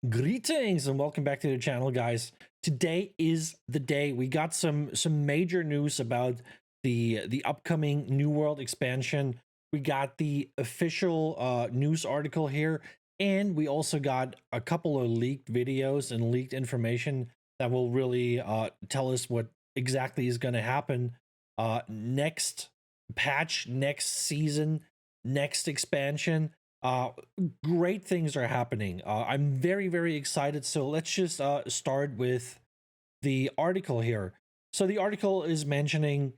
Greetings and welcome back to the channel, guys. Today is the day. We got some major news about the upcoming New World expansion. We got the official news article here, and we also got a couple of leaked videos and leaked information that will really tell us what exactly is going to happen next patch, next season, next expansion. uh Great things are happening. I'm very excited. So let's just start with the article here. So the article is mentioning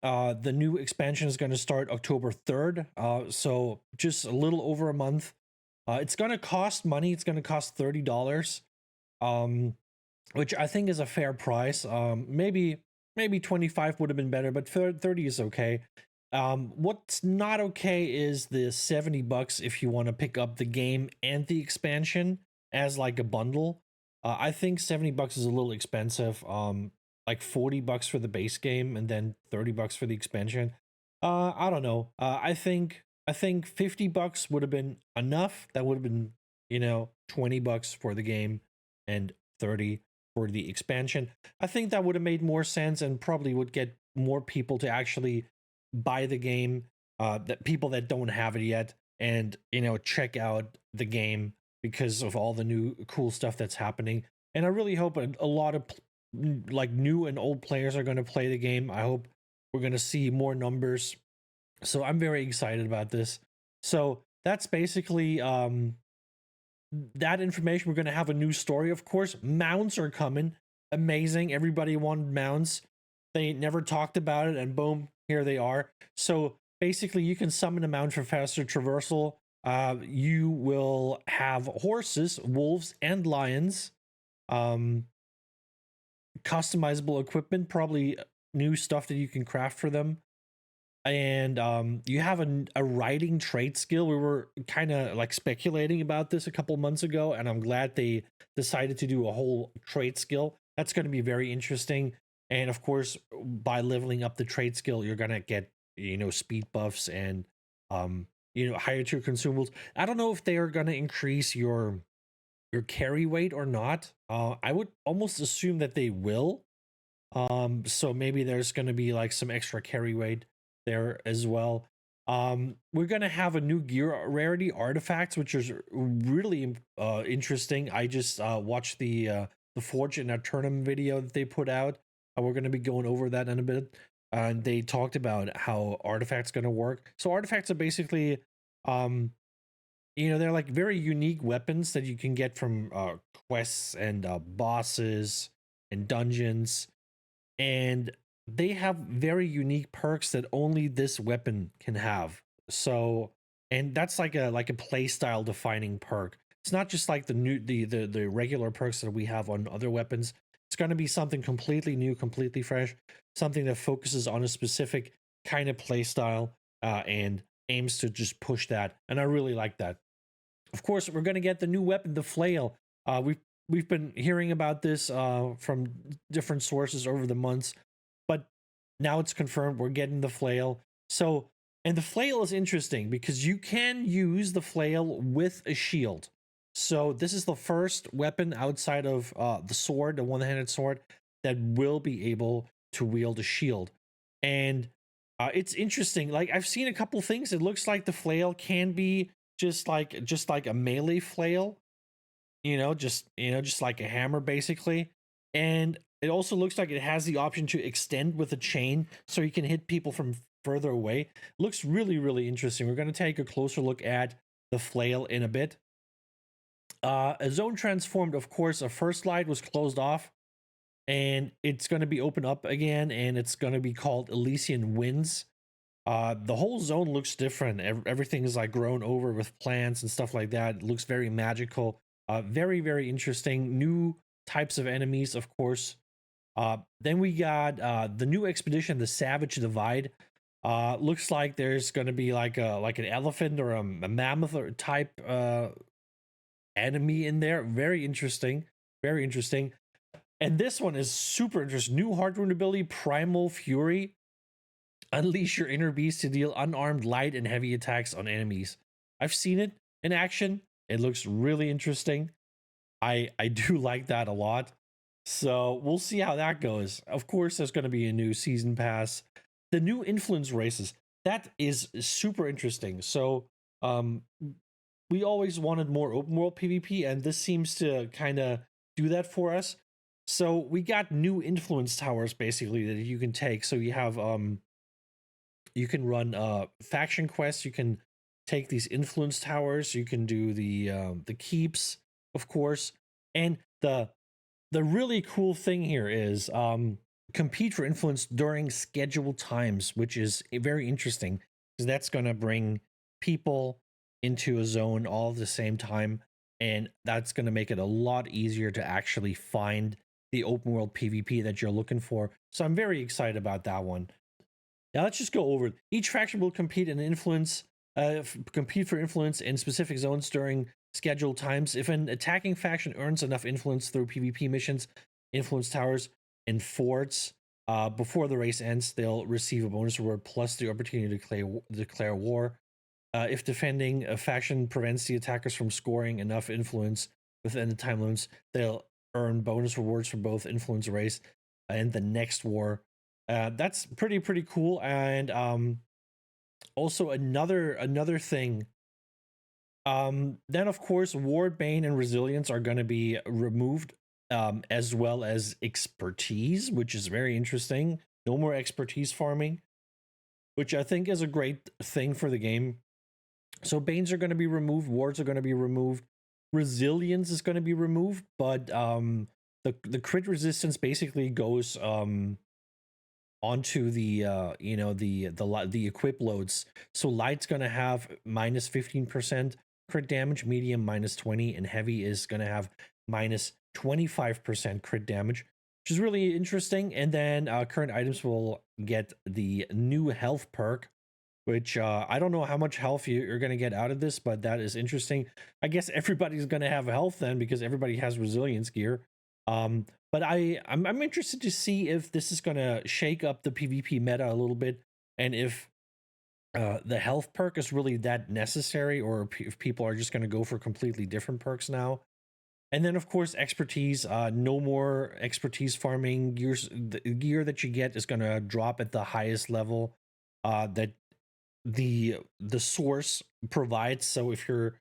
the new expansion is going to start October 3rd, so just a little over a month. It's going to cost money. It's going to cost $30, um which I think is a fair price. Maybe 25 would have been better, but 30 is okay. What's not okay is the $70 if you want to pick up the game and the expansion as like a bundle. I think $70 is a little expensive. Like $40 for the base game and then $30 for the expansion. I don't know. I think $50 would have been enough. That would have been, $20 for the game and 30 for the expansion. I think that would have made more sense and probably would get more people to actually buy the game, that people that don't have it yet, and check out the game because of all the new cool stuff that's happening. And I really hope a lot of like new and old players are going to play the game. I hope we're going to see more numbers. So I'm very excited about this. So that's basically that information. We're going to have a new story, of course. Mounts are coming. Amazing. Everybody wanted mounts. They never talked about it, and boom, here they are. So basically, you can summon a mount for faster traversal. You will have horses, wolves, and lions. Um, Customizable equipment, probably new stuff that you can craft for them. And you have a riding trait skill. We were kind of like speculating about this a couple months ago, and I'm glad they decided to do a whole trait skill. That's going to be very interesting. And of course, by leveling up the trait skill, you're gonna get speed buffs and higher tier consumables. I don't know if they are gonna increase your carry weight or not. I would almost assume that they will. So maybe there's gonna be like some extra carry weight there as well. We're gonna have a new gear rarity artifacts, which is really interesting. I just watched the Forge in a tournament video that they put out. We're going to be going over that in a bit. And they talked about how artifacts going to work. So artifacts are basically, they're like very unique weapons that you can get from quests and bosses and dungeons, and they have very unique perks that only this weapon can have. So, and that's like a play style defining perk. It's not just like the regular perks that we have on other weapons. It's going to be something completely new, completely fresh, something that focuses on a specific kind of play style, and aims to just push that. And I really like that. Of course, we're going to get the new weapon, the Flail. We've been hearing about this from different sources over the months, but now it's confirmed we're getting the Flail. So, and the Flail is interesting because you can use the Flail with a shield. So this is the first weapon outside of the sword, the one-handed sword, that will be able to wield a shield. And it's interesting. Like, I've seen a couple things. It looks like the Flail can be just like a melee flail, just like a hammer basically. And it also looks like it has the option to extend with a chain, so you can hit people from further away. Looks really interesting. We're going to take a closer look at the Flail in a bit. A zone transformed, of course. A first light was closed off, and it's going to be opened up again, and it's going to be called Elysian Winds. The whole zone looks different. Everything is like grown over with plants and stuff like that. It looks very magical. Very interesting. New types of enemies, of course. Then we got the new expedition, the Savage Divide. Looks like there's going to be like an elephant or a mammoth or type enemy in there. Very interesting. And this one is super interesting. New Heartrune ability, Primal Fury. Unleash your inner beast to deal unarmed light and heavy attacks on enemies. I've seen it in action. It looks really interesting. I do like that a lot. So we'll see how that goes. Of course, there's going to be a new season pass. The new influence races, that is super interesting. So um we always wanted more open world PvP, and this seems to kind of do that for us. So we got new influence towers basically that you can take. So you have you can run faction quests, you can take these influence towers, you can do the keeps, of course. And the really cool thing here is compete for influence during scheduled times, which is very interesting because that's going to bring people into a zone all at the same time, and that's going to make it a lot easier to actually find the open world PvP that you're looking for. So I'm very excited about that one. Now let's just go over it. Each faction will compete for influence in specific zones during scheduled times. If an attacking faction earns enough influence through PvP missions, influence towers, and forts before the race ends, they'll receive a bonus reward plus the opportunity to declare war. If defending a faction prevents the attackers from scoring enough influence within the time limits, they'll earn bonus rewards for both influence race and the next war. That's pretty cool. And also another thing. Then of course, Ward, Bane, and Resilience are going to be removed, as well as expertise, which is very interesting. No more expertise farming, which I think is a great thing for the game. So Banes are going to be removed, Wards are going to be removed, Resilience is going to be removed, but the crit resistance basically goes onto the the equip loads. So Light's going to have minus 15% crit damage, medium minus 20, and heavy is going to have minus 25% crit damage, which is really interesting. And then current items will get the new health perk, which I don't know how much health you're going to get out of this, but that is interesting. I guess everybody's going to have health then because everybody has resilience gear. But I'm interested to see if this is going to shake up the PvP meta a little bit, and if the health perk is really that necessary, or if people are just going to go for completely different perks now. And then, of course, expertise. No more expertise farming. The gear that you get is going to drop at the highest level that the source provides. So if you're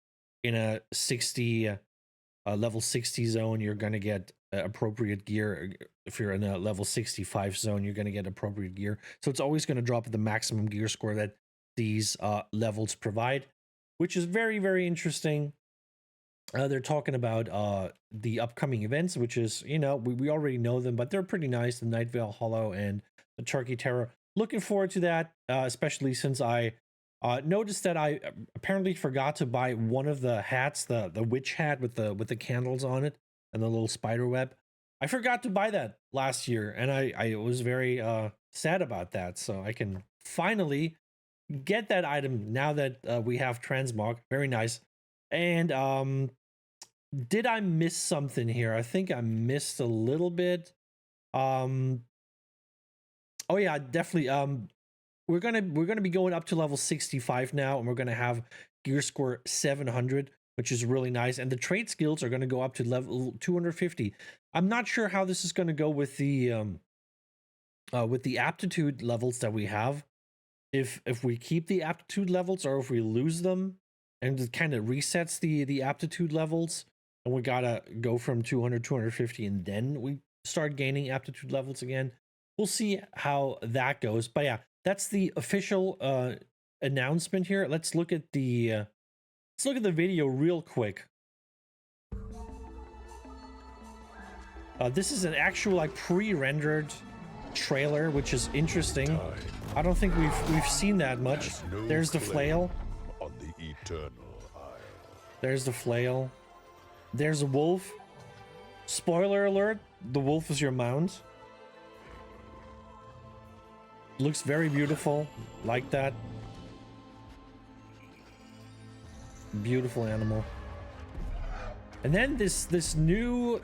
in a 60 level 60 zone, you're going to get appropriate gear. If you're in a level 65 zone, you're going to get appropriate gear. So it's always going to drop at the maximum gear score that these levels provide, which is very interesting. They're talking about the upcoming events, which is, we already know them, but they're pretty nice. The Night Veil Hollow and the Turkey Terror. Looking forward to that, especially since I noticed that I apparently forgot to buy one of the hats, the witch hat with the candles on it and the little spider web. I forgot to buy that last year, and I was very sad about that. So I can finally get that item now that we have transmog. Very nice. And did I miss something here? I think I missed a little bit. Oh yeah, definitely. We're gonna be going up to level 65 now, and we're gonna have Gearscore 700, which is really nice. And the trait skills are gonna go up to level 250. I'm not sure how this is gonna go with the aptitude levels that we have. If we keep the aptitude levels, or if we lose them, and it kind of resets the aptitude levels, and we gotta go from 200 250, and then we start gaining aptitude levels again. We'll see how that goes. But yeah, that's the official announcement here. Let's look at the video real quick. This is an actual like pre-rendered trailer, which is interesting. I don't think we've seen that much. There's the flail. On the eternal isle. There's the flail. There's a wolf. Spoiler alert, the wolf is your mount. Looks very beautiful, like that. Beautiful animal. And then this new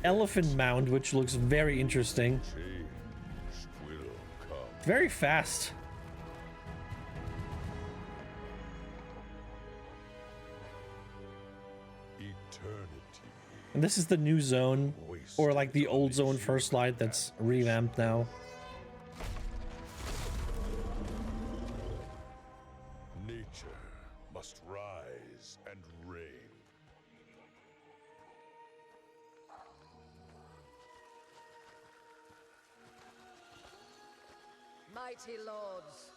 elephant mount, which looks very interesting. Very fast. Eternity And this is the new zone, or like the old zone first light that's revamped now. Nature must rise and reign. Mighty lords,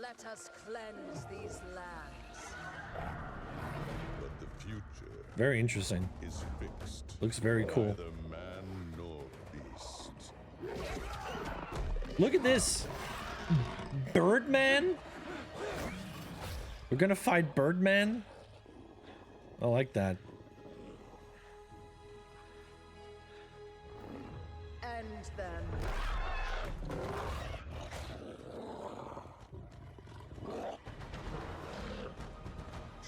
let us cleanse these lands. But the future Very interesting. is fixed. Looks very cool. Neither man nor beast. Look at this. Birdman? We're gonna fight Birdman? I like that. End them.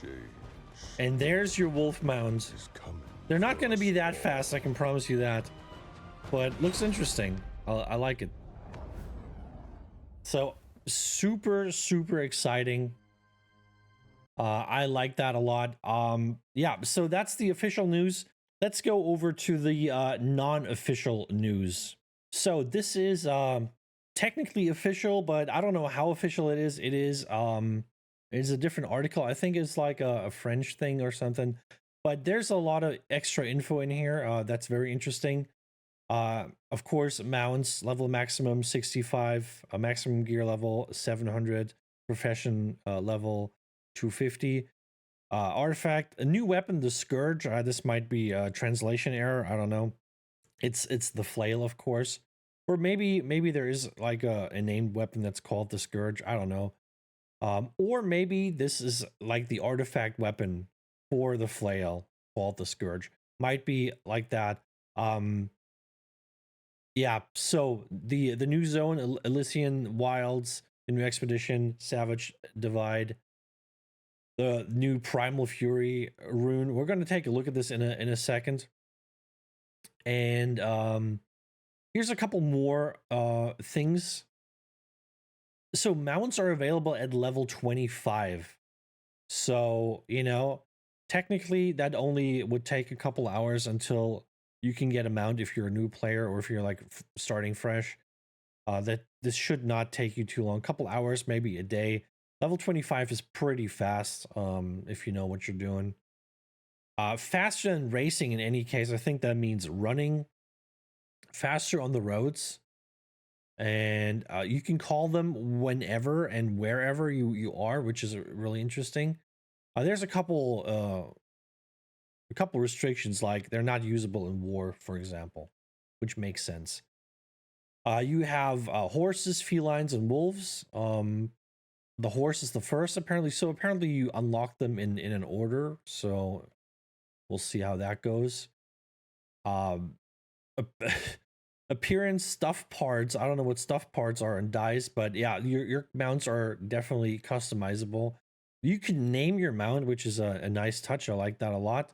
Change And there's your wolf mounds. is coming. They're not going to be that fast, I can promise you that. But looks interesting. I like it. So, super, super exciting. I like that a lot. Yeah, so that's the official news. Let's go over to the non-official news. So this is technically official, but I don't know how official it is. It's a different article. I think it's like a French thing or something. But there's a lot of extra info in here that's very interesting. Of course, mounts, level maximum 65, maximum gear level 700, profession level 250. Artifact, a new weapon, the Scourge. This might be a translation error. I don't know. It's the Flail, of course. Or maybe there is like a named weapon that's called the Scourge. I don't know. Or maybe this is like the artifact weapon for the Flail called the Scourge. Might be like that. Yeah, so the new zone, Elysian Wilds, the new expedition, Savage Divide, the new Primal Fury rune. We're going to take a look at this in a second. And here's a couple more things. So mounts are available at level 25. So, you know, technically that only would take a couple hours until you can get a mount if you're a new player or if you're like starting fresh. That this should not take you too long. A couple hours, maybe a day. Level 25 is pretty fast if you know what you're doing. Faster than racing in any case. I think that means running faster on the roads. And you can call them whenever and wherever you are, which is really interesting. There's a couple restrictions, like they're not usable in war, for example, which makes sense. You have horses, felines, and wolves. The horse is the first, apparently. So apparently you unlock them in an order. So we'll see how that goes. Appearance, stuff parts. I don't know what stuff parts are in dice, but yeah, your mounts are definitely customizable. You can name your mount, which is a nice touch. I like that a lot.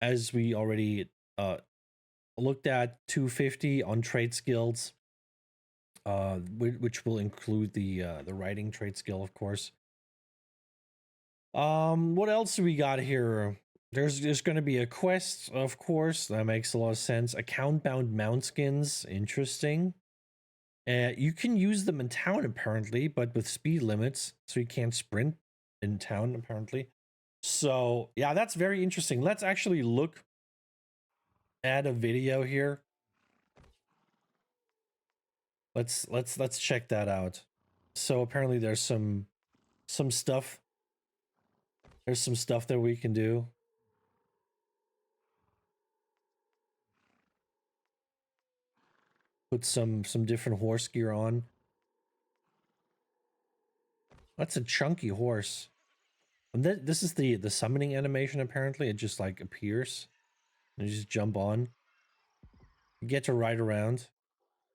As we already looked at, 250 on trait skills, which will include the riding trait skill, of course. What else do we got here? There's going to be a quest, of course. That makes a lot of sense. Account bound mount skins, interesting. You can use them in town apparently, but with speed limits, so you can't sprint in town apparently. So yeah, that's very interesting. Let's actually look at a video here. Let's check that out. So apparently there's some stuff. There's some stuff that we can do. Put some different horse gear on. That's a chunky horse. And this is the summoning animation, apparently. It just like appears. And you just jump on. You get to ride around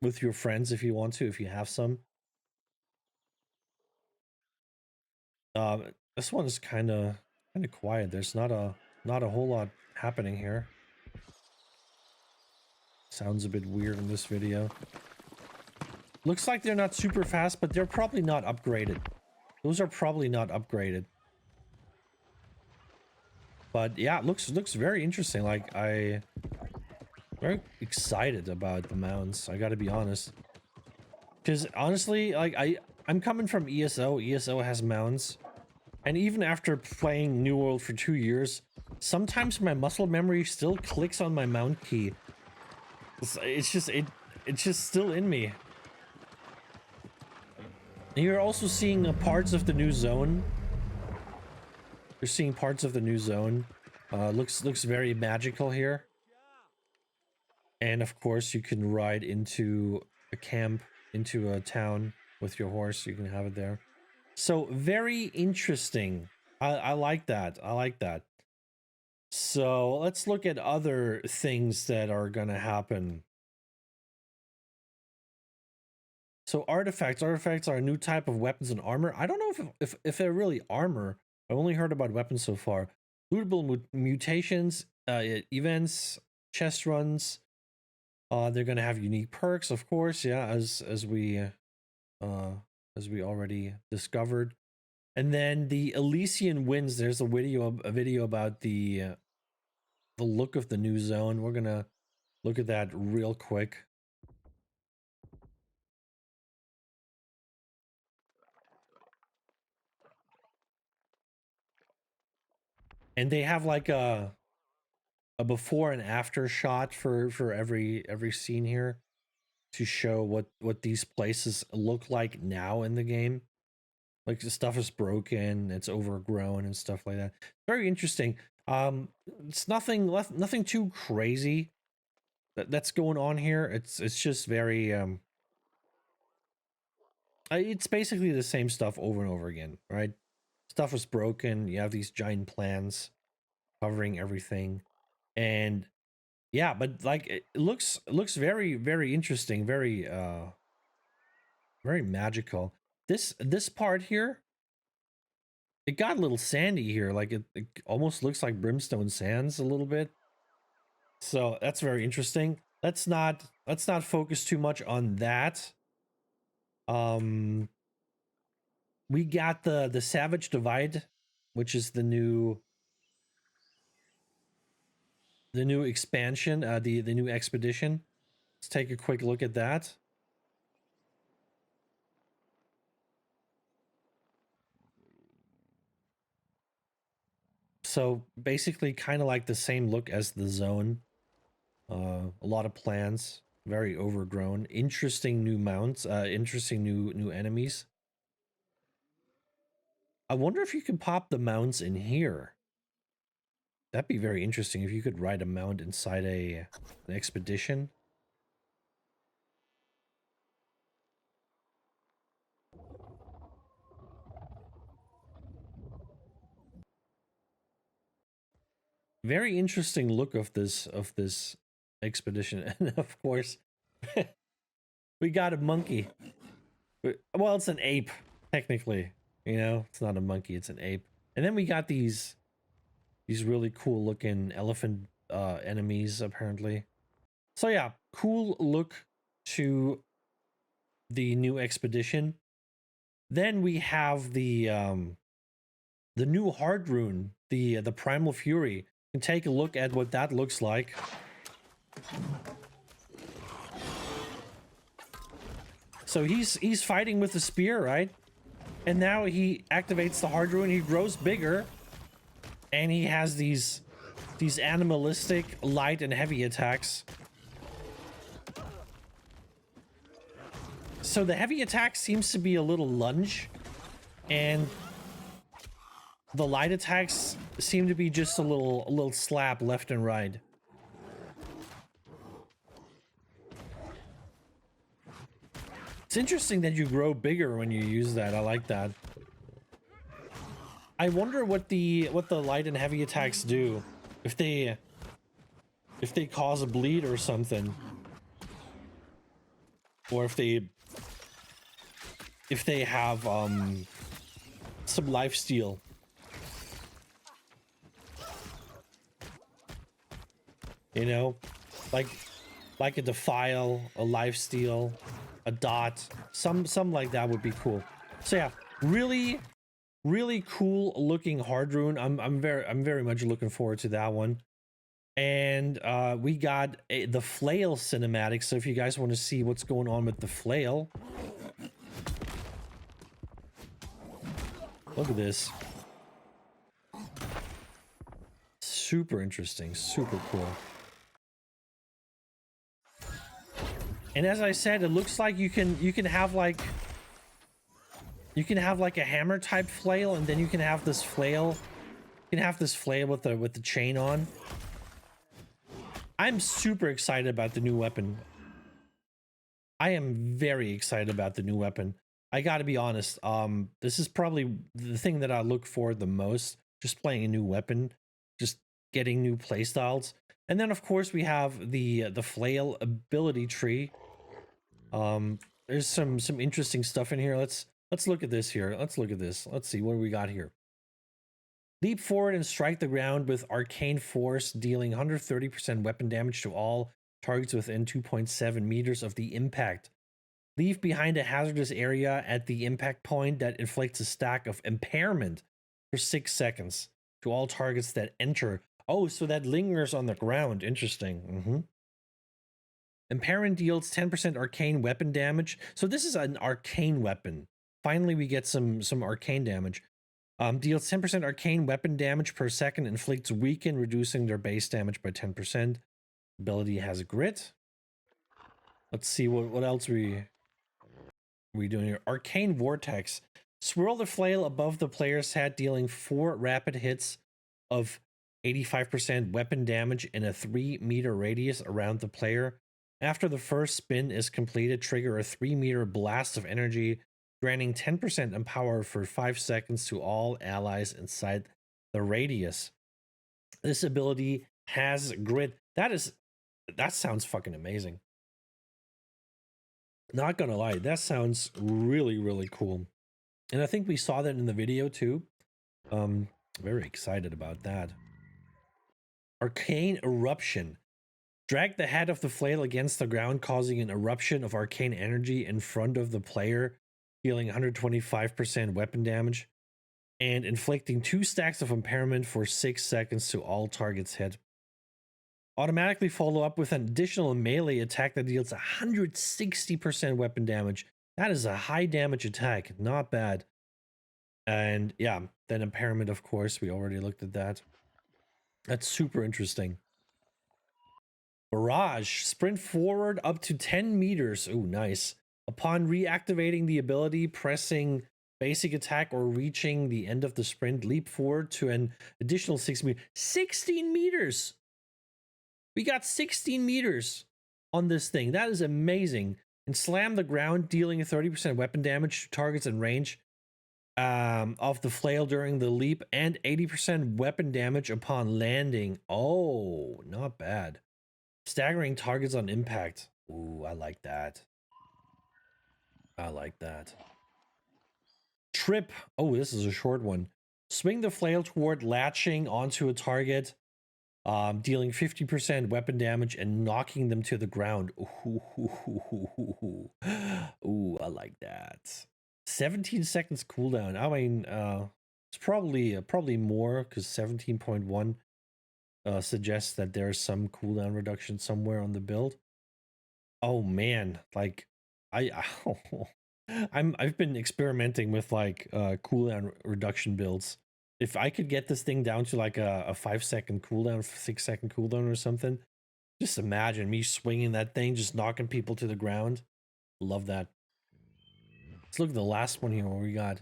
with your friends if you want to, if you have some. This one is kind of quiet. There's not a whole lot happening here. Sounds a bit weird in this video. Looks like they're not super fast, but they're probably not upgraded. Those are probably not upgraded. But yeah, it looks very interesting. Like very excited about the mounts. I gotta be honest. Because honestly, like I'm coming from ESO. ESO has mounts, and even after playing New World for 2 years, sometimes my muscle memory still clicks on my mount key. It's just still in me. And you're also seeing parts of the new zone. You're seeing parts of the new zone. Looks very magical here. And of course, you can ride into a camp, into a town with your horse. You can have it there. So very interesting. I like that. I like that. So let's look at other things that are gonna happen. So artifacts. Artifacts are a new type of weapons and armor. I don't know if they're really armor. I've only heard about weapons so far. Lootable mutations, events, chest runs. They're gonna have unique perks, of course. Yeah, as we already discovered. And then the Elysian Winds. There's a video about the look of the new zone. We're gonna look at that real quick. And they have like a before and after shot for every scene here to show what these places look like now in the game. Like the stuff is broken, it's overgrown and stuff like that. Very interesting. It's nothing too crazy that's going on here. It's just very it's basically the same stuff over and over again, right? Stuff is broken. You have these giant plans covering everything, and yeah, but like it looks very interesting, very magical. This part here, it got a little sandy here. Like it almost looks like Brimstone Sands a little bit. So that's very interesting. Let's not focus too much on that. We got the Savage Divide, which is the new expansion, the new expedition. Let's take a quick look at that. So basically kind of like the same look as the zone. A lot of plants, very overgrown, interesting new mounts, interesting new enemies. I wonder if you could pop the mounts in here. That'd be very interesting if you could ride a mount inside an expedition. Very interesting look of this expedition. And of course, we got a monkey. Well, it's an ape, technically. You know, it's not a monkey, it's an ape. And then we got these really cool looking elephant enemies, apparently. So yeah, cool look to the new expedition. Then we have the new Heartrune, the Primal Fury. You can take a look at what that looks like. So he's fighting with the spear, right? And now he activates the Heartrune. He grows bigger, and he has these animalistic light and heavy attacks. So the heavy attack seems to be a little lunge, and the light attacks seem to be just a little slap left and right. It's interesting that you grow bigger when you use that. I like that. I wonder what the light and heavy attacks do. If they cause a bleed or something. Or if they have some lifesteal. You know? Like a defile, a lifesteal, a dot, some like that would be cool. So yeah, really Really cool looking Heartrune. I'm very much looking forward to that one. And we got the Flail cinematic. So if you guys want to see what's going on with the Flail, look at this. Super interesting, super cool. And as I said, it looks like you can have like a hammer type flail, and then you can have this flail. You can have this flail with the chain on. I'm super excited about the new weapon. I am very excited about the new weapon. I gotta be honest. This is probably the thing that I look for the most. Just playing a new weapon, just getting new playstyles, and then of course we have the flail ability tree. There's some interesting stuff in here. Let's look at this here. Let's look at this. Let's see what we got here. Leap forward and strike the ground with arcane force, dealing 130% weapon damage to all targets within 2.7 meters of the impact. Leave behind a hazardous area at the impact point that inflicts a stack of impairment for 6 seconds to all targets that enter. Oh, so that lingers on the ground. Interesting. Impairment deals 10% arcane weapon damage. So this is an arcane weapon. Finally, we get some arcane damage. Deals 10% arcane weapon damage per second, inflicts weaken, reducing their base damage by 10%. Ability has grit. Let's see what else we doing here. Arcane Vortex. Swirl the flail above the player's head, dealing 4 rapid hits of 85% weapon damage in a 3-meter radius around the player. After the first spin is completed, trigger a 3-meter blast of energy, granting 10% empower for 5 seconds to all allies inside the radius. This ability has grit. That sounds fucking amazing. Not gonna lie, that sounds really, really cool. And I think we saw that in the video too. Very excited about that. Arcane Eruption. Drag the head of the flail against the ground, causing an eruption of arcane energy in front of the player, dealing 125% weapon damage, and inflicting 2 stacks of impairment for 6 seconds to all targets hit. Automatically follow up with an additional melee attack that deals 160% weapon damage. That is a high damage attack, not bad. And yeah, then impairment, of course, we already looked at that. That's super interesting. Barrage. Sprint forward up to 10 meters. Ooh, nice. Upon reactivating the ability, pressing basic attack or reaching the end of the sprint, leap forward to an additional 6 meters. 16 meters! We got 16 meters on this thing. That is amazing. And slam the ground, dealing 30% weapon damage to targets in range of the flail during the leap, and 80% weapon damage upon landing. Oh, not bad. Staggering targets on impact. Ooh, I like that. I like that. Trip. Oh, this is a short one. Swing the flail toward latching onto a target, dealing 50% weapon damage and knocking them to the ground. Ooh, I like that. 17 seconds cooldown. I mean, it's probably more, because 17.1 suggests that there's some cooldown reduction somewhere on the build. Oh man, like I've been experimenting with like cooldown reduction builds. If I could get this thing down to like a 5-second cooldown, 6-second cooldown or something, just imagine me swinging that thing, just knocking people to the ground. Love that. Let's look at the last one here. What we got?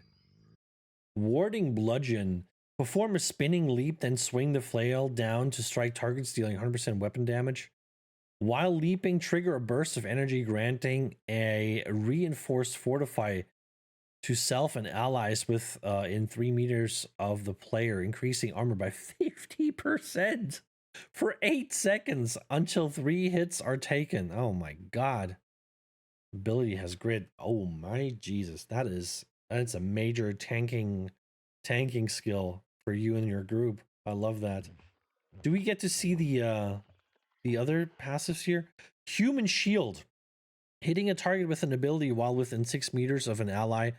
Warding Bludgeon. Perform a spinning leap, then swing the flail down to strike targets, dealing 100% weapon damage. While leaping, trigger a burst of energy, granting a reinforced fortify to self and allies in 3 meters of the player, increasing armor by 50% for 8 seconds until 3 hits are taken. Oh my god. Ability has grit. Oh my Jesus. That's a major tanking skill for you and your group. I love that. Do we get to see the other passives here? Human Shield. Hitting a target with an ability while within 6 meters of an ally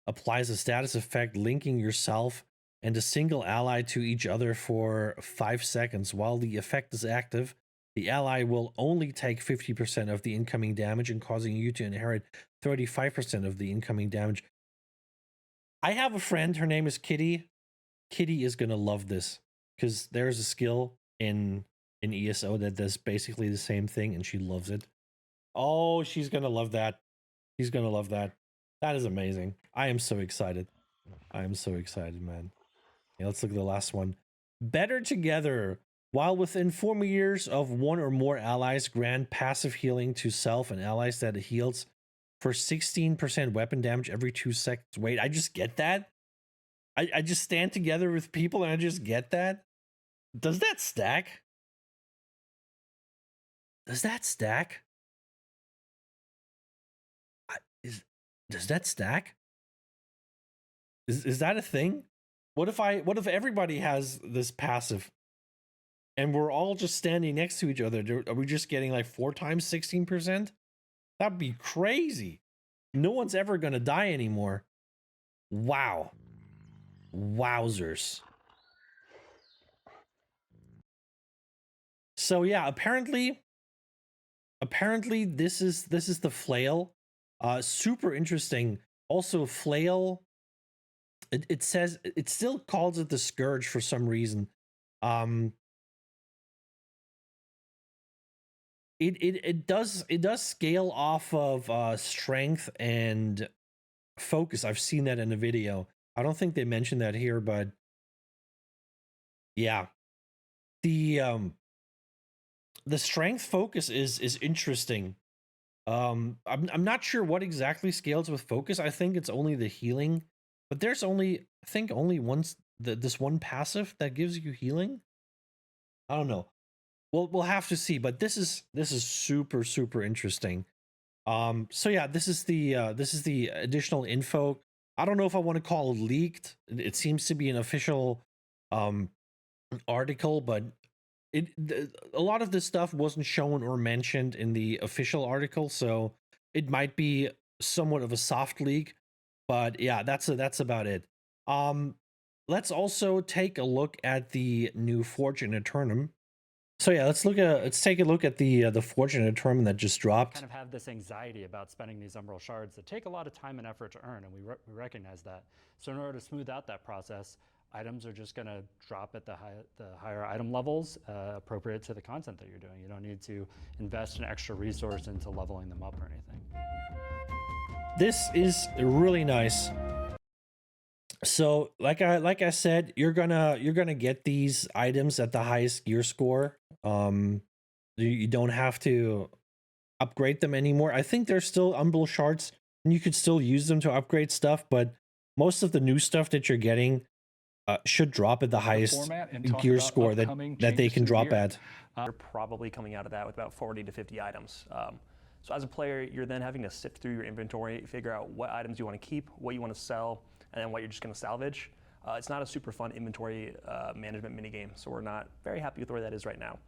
applies a status effect linking yourself and a single ally to each other for 5 seconds. While the effect is active, the ally will only take 50% of the incoming damage and causing you to inherit 35% of the incoming damage. I have a friend, her name is Kitty. Kitty is gonna love this because there's a skill in ESO that does basically the same thing and she loves it. Oh, she's gonna love that. She's gonna love that. That is amazing. I am so excited. I am so excited, man. Yeah, let's look at the last one. Better together. While within 4 meters of one or more allies, grant passive healing to self and allies that heals for 16% weapon damage every 2 seconds. Wait, I just get that? I just stand together with people and I just get that? Does that stack? Does that stack? Does that stack? Is that a thing? What if everybody has this passive and we're all just standing next to each other? Are we just getting like 4 times 16%? That'd be crazy. No one's ever gonna die anymore. Wow. Wowzers. So yeah, apparently this is the Flail. Super interesting. Also, Flail, it says it still calls it the Scourge for some reason. It does scale off of strength and focus. I've seen that in a video. I don't think they mentioned that here, but yeah. The strength focus is interesting. I'm not sure what exactly scales with focus. I think it's only the healing, but there's only, I think only once this one passive that gives you healing. I don't know. We'll have to see, but this is super interesting. So yeah, this is the additional info. I don't know if I want to call it leaked. It seems to be an official article, but a lot of this stuff wasn't shown or mentioned in the official article, so it might be somewhat of a soft leak. But yeah, that's about it. Let's also take a look at the new Fortune Eternum. So yeah, let's take a look at the Fortune Eternum that just dropped. Kind of have this anxiety about spending these Umbral shards that take a lot of time and effort to earn, and we recognize that. So in order to smooth out that process, items are just going to drop at the higher item levels appropriate to the content that you're doing. You don't need to invest an extra resource into leveling them up or anything. This is really nice. So like I said, you're gonna get these items at the highest gear score. You don't have to upgrade them anymore. I think there's still Umbral shards and you could still use them to upgrade stuff, but most of the new stuff that you're getting should drop at the highest gear score that they can drop at. You're probably coming out of that with about 40 to 50 items. So as a player, you're then having to sift through your inventory, figure out what items you want to keep, what you want to sell, and then what you're just going to salvage. It's not a super fun inventory management minigame, so we're not very happy with where that is right now.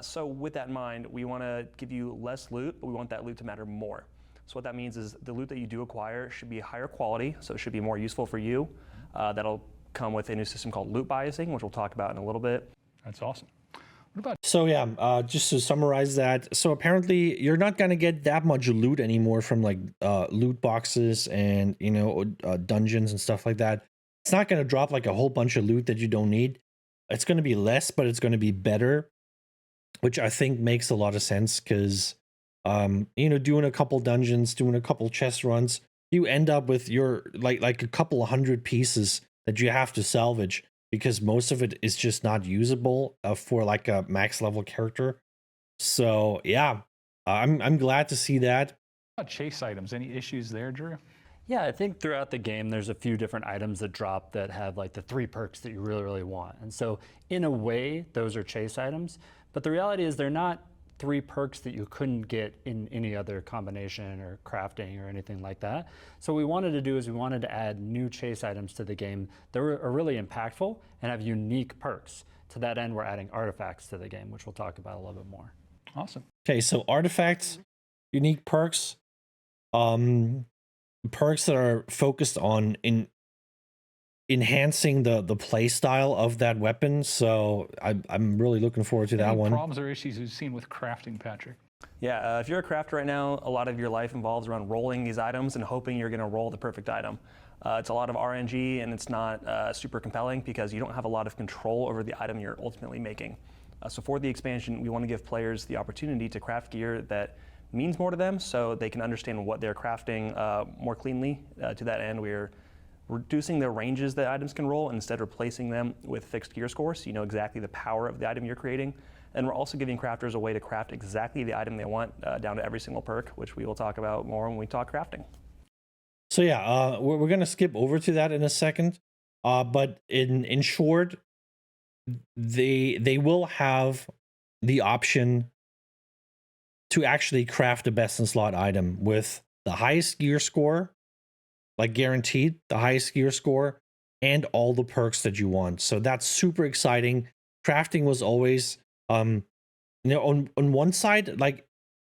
So with that in mind, we want to give you less loot, but we want that loot to matter more. So what that means is the loot that you do acquire should be higher quality, so it should be more useful for you. That'll come with a new system called loot biasing, which we'll talk about in a little bit. That's awesome. What about? So yeah, just to summarize that, so apparently you're not gonna get that much loot anymore from like loot boxes and dungeons and stuff like that. It's not gonna drop like a whole bunch of loot that you don't need. It's gonna be less, but it's gonna be better, which I think makes a lot of sense because doing a couple dungeons, doing a couple chest runs, you end up with your like a couple of hundred pieces that you have to salvage because most of it is just not usable for like a max level character. So yeah, I'm glad to see that. What about chase items? Any issues there, Drew? Yeah, I think throughout the game, there's a few different items that drop that have like the 3 perks that you really want. And so in a way, those are chase items. But the reality is they're not 3 perks that you couldn't get in any other combination or crafting or anything like that. So what we wanted to do is we wanted to add new chase items to the game that are really impactful and have unique perks. To that end, we're adding artifacts to the game, which we'll talk about a little bit more. Awesome. Okay, so artifacts, unique perks. perks that are focused on enhancing the play style of that weapon. So I'm really looking forward to that Any one. problems or issues you've seen with crafting, Patrick? Yeah, if you're a crafter right now, a lot of your life involves around rolling these items and hoping you're going to roll the perfect item. It's a lot of RNG, and it's not super compelling because you don't have a lot of control over the item you're ultimately making. So for the expansion, we want to give players the opportunity to craft gear that means more to them, so they can understand what they're crafting more cleanly. To that end, we're reducing the ranges that items can roll and instead replacing them with fixed gear scores, so you know exactly the power of the item you're creating. And we're also giving crafters a way to craft exactly the item they want, down to every single perk, which we will talk about more when we talk crafting. So yeah, we're gonna skip over to that in a second. But in short, they will have the option to actually craft a best in slot item with the highest gear score, like guaranteed the highest gear score, and all the perks that you want. So that's super exciting. Crafting was always you know, on one side, like,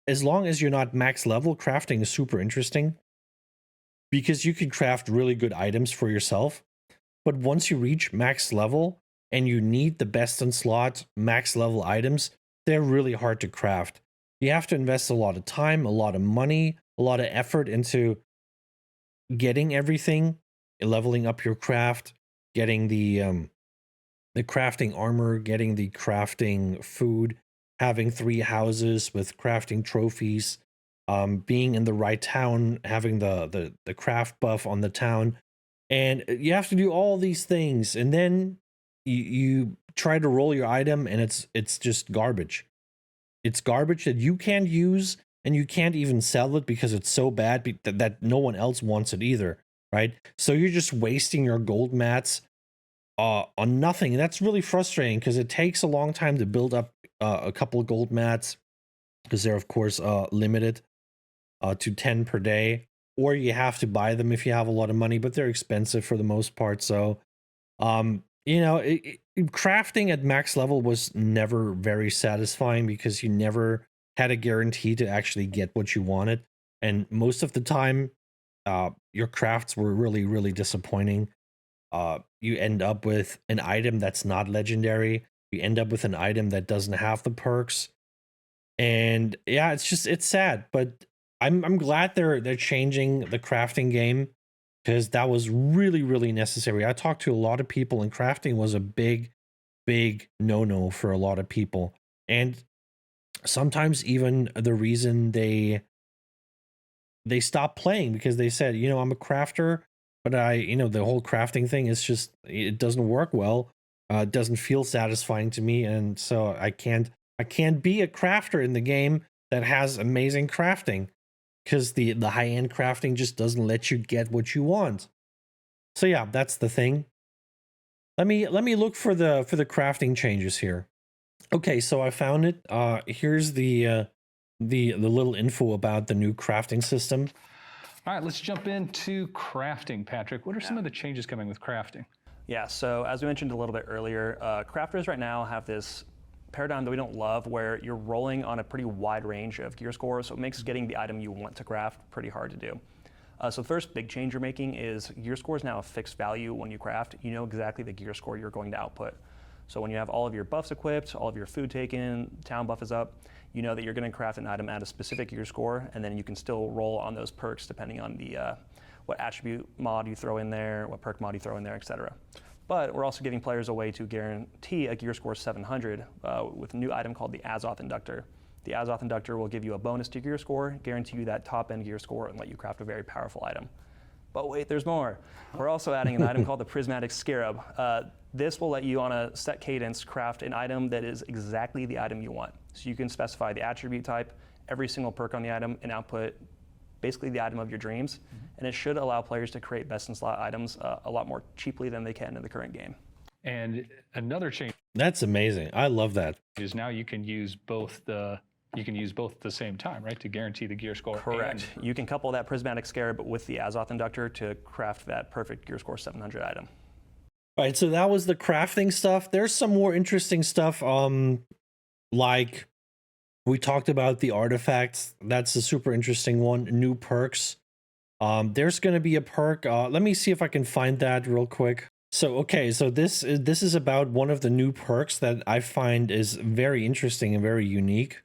as long as you're not max level, crafting is super interesting because you can craft really good items for yourself. But once you reach max level and you need the best in slot max level items, they're really hard to craft. You have to invest a lot of time, a lot of money, a lot of effort into getting everything, leveling up your craft, getting the crafting armor, getting the crafting food, having 3 houses with crafting trophies, being in the right town, having the craft buff on the town. And you have to do all these things, and then you try to roll your item, and it's just garbage. It's garbage that you can't use, and you can't even sell it because it's so bad that no one else wants it either, right? So you're just wasting your gold mats on nothing, and that's really frustrating because it takes a long time to build up a couple of gold mats, because they're of course limited to 10 per day, or you have to buy them if you have a lot of money, but they're expensive for the most part. So you know, crafting at max level was never very satisfying because you never had a guarantee to actually get what you wanted, and most of the time your crafts were really disappointing. You end up with an item that's not legendary. You end up with an item that doesn't have the perks, and yeah, it's sad. But I'm glad they're changing the crafting game because that was really necessary. I talked to a lot of people, and crafting was a big no for a lot of people, and sometimes even the reason they stopped playing because they said, you know, I'm a crafter, but you know, the whole crafting thing is just, it doesn't work well. It doesn't feel satisfying to me, and so I can't be a crafter in the game that has amazing crafting because the high end crafting just doesn't let you get what you want. So yeah, that's the thing. Let me look for the crafting changes here. Okay, so I found it. Here's the little info about the new crafting system. All right, let's jump into crafting, Patrick. What are some of the changes coming with crafting? Yeah, so as we mentioned a little bit earlier, crafters right now have this paradigm that we don't love where you're rolling on a pretty wide range of gear scores, so it makes getting the item you want to craft pretty hard to do. So the first big change you're making is gear score is now a fixed value when you craft. You know exactly the gear score you're going to output. So when you have all of your buffs equipped, all of your food taken, town buff is up, you know that you're going to craft an item at a specific gear score, and then you can still roll on those perks depending on the what attribute mod you throw in there, what perk mod you throw in there, etc. But we're also giving players a way to guarantee a gear score 700 with a new item called the Azoth Inductor. The Azoth Inductor will give you a bonus to gear score, guarantee you that top end gear score, and let you craft a very powerful item. But wait, there's more. We're also adding an item called the Prismatic Scarab. This will let you, on a set cadence, craft an item that is exactly the item you want. So you can specify the attribute type, every single perk on the item, and output basically the item of your dreams. And it should allow players to create best in slot items a lot more cheaply than they can in the current game. And another change That's amazing. I love that. is now you can use both at the same time, right, to guarantee the gear score. Correct. You can couple that Prismatic Scarab with the Azoth Inductor to craft that perfect gear score 700 item. All right, so that was the crafting stuff. There's some more interesting stuff. Like we talked about the artifacts. That's a super interesting one. New perks. There's going to be a perk. Let me see if I can find that real quick. So, okay, so this is about one of the new perks that I find is very interesting and very unique.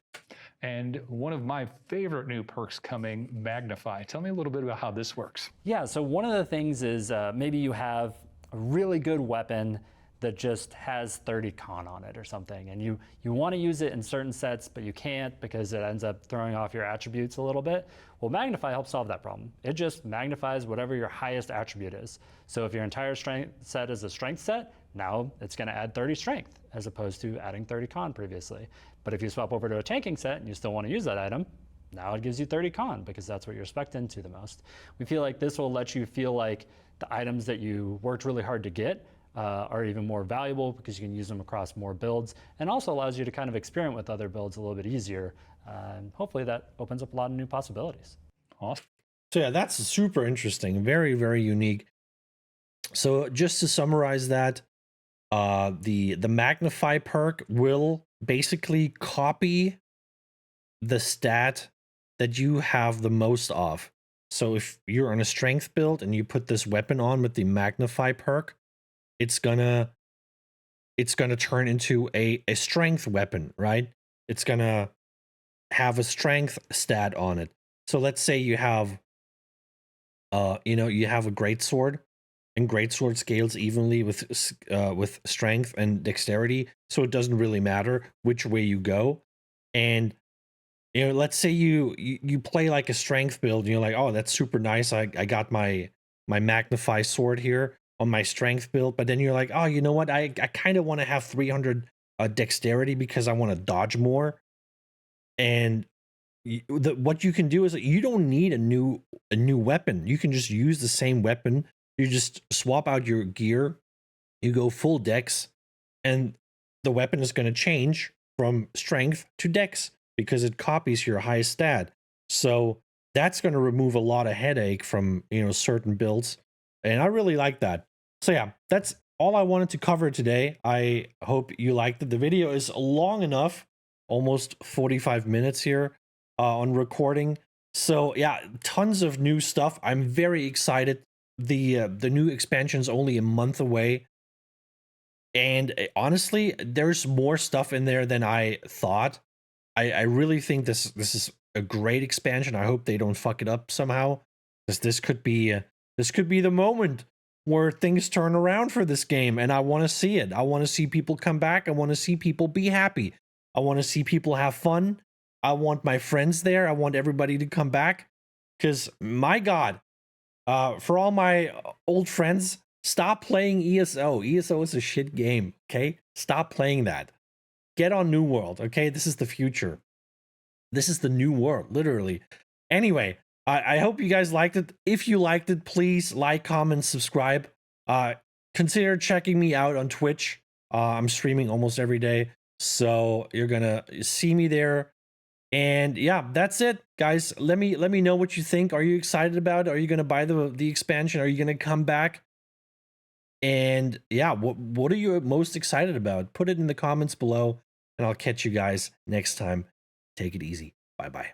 And one of my favorite new perks coming, Magnify. Tell me a little bit about how this works. Yeah, so one of the things is maybe you have a really good weapon that just has 30 con on it or something, and you want to use it in certain sets, but you can't because it ends up throwing off your attributes a little bit. Well, Magnify helps solve that problem. It just magnifies whatever your highest attribute is. So if your entire strength set is a strength set, now it's going to add 30 strength as opposed to adding 30 con previously. But if you swap over to a tanking set and you still want to use that item, now it gives you 30 con because that's what you're spec'd into the most. We feel like this will let you feel like the items that you worked really hard to get are even more valuable because you can use them across more builds, and also allows you to kind of experiment with other builds a little bit easier. And hopefully that opens up a lot of new possibilities. Awesome. So yeah, that's super interesting. Very, very unique. So just to summarize that, the Magnify perk will basically copy the stat that you have the most of. So if you're on a strength build and you put this weapon on with the Magnify perk, it's gonna turn into a strength weapon, right? It's gonna have a strength stat on it. So let's say you have you have a greatsword, and greatsword scales evenly with strength and dexterity, so it doesn't really matter which way you go. And let's say you play like a strength build and you're like, oh, that's super nice, I got my Magnify sword here on my strength build, but then you're like, oh, you know what, I kind of want to have 300 dexterity because I want to dodge more. And what you can do is that you don't need a new weapon. You can just use the same weapon. You just swap out your gear, you go full dex, and the weapon is going to change from strength to dex because it copies your highest stat. So that's going to remove a lot of headache from certain builds, and I really like that. So yeah, that's all I wanted to cover today. I hope you liked it. The video is long enough, almost 45 minutes here on recording. So yeah, tons of new stuff. I'm very excited. The new expansion's only a month away, and honestly, there's more stuff in there than I thought. I really think this is a great expansion. I hope they don't fuck it up somehow, because this could be the moment where things turn around for this game, and I want to see it. I want to see people come back. I want to see people be happy. I want to see people have fun. I want my friends there. I want everybody to come back, because my God, for all my old friends, stop playing ESO. ESO is a shit game, okay? Stop playing that. Get on New World, okay? This is the future. This is the new world, literally. Anyway, I hope you guys liked it. If you liked it, please like, comment, subscribe. Consider checking me out on Twitch. I'm streaming almost every day, so you're gonna see me there. And yeah, that's it, guys. Let me know what you think. Are you excited about it? Are you gonna buy the expansion? Are you gonna come back? And yeah, what are you most excited about? Put it in the comments below, and I'll catch you guys next time. Take it easy. Bye bye.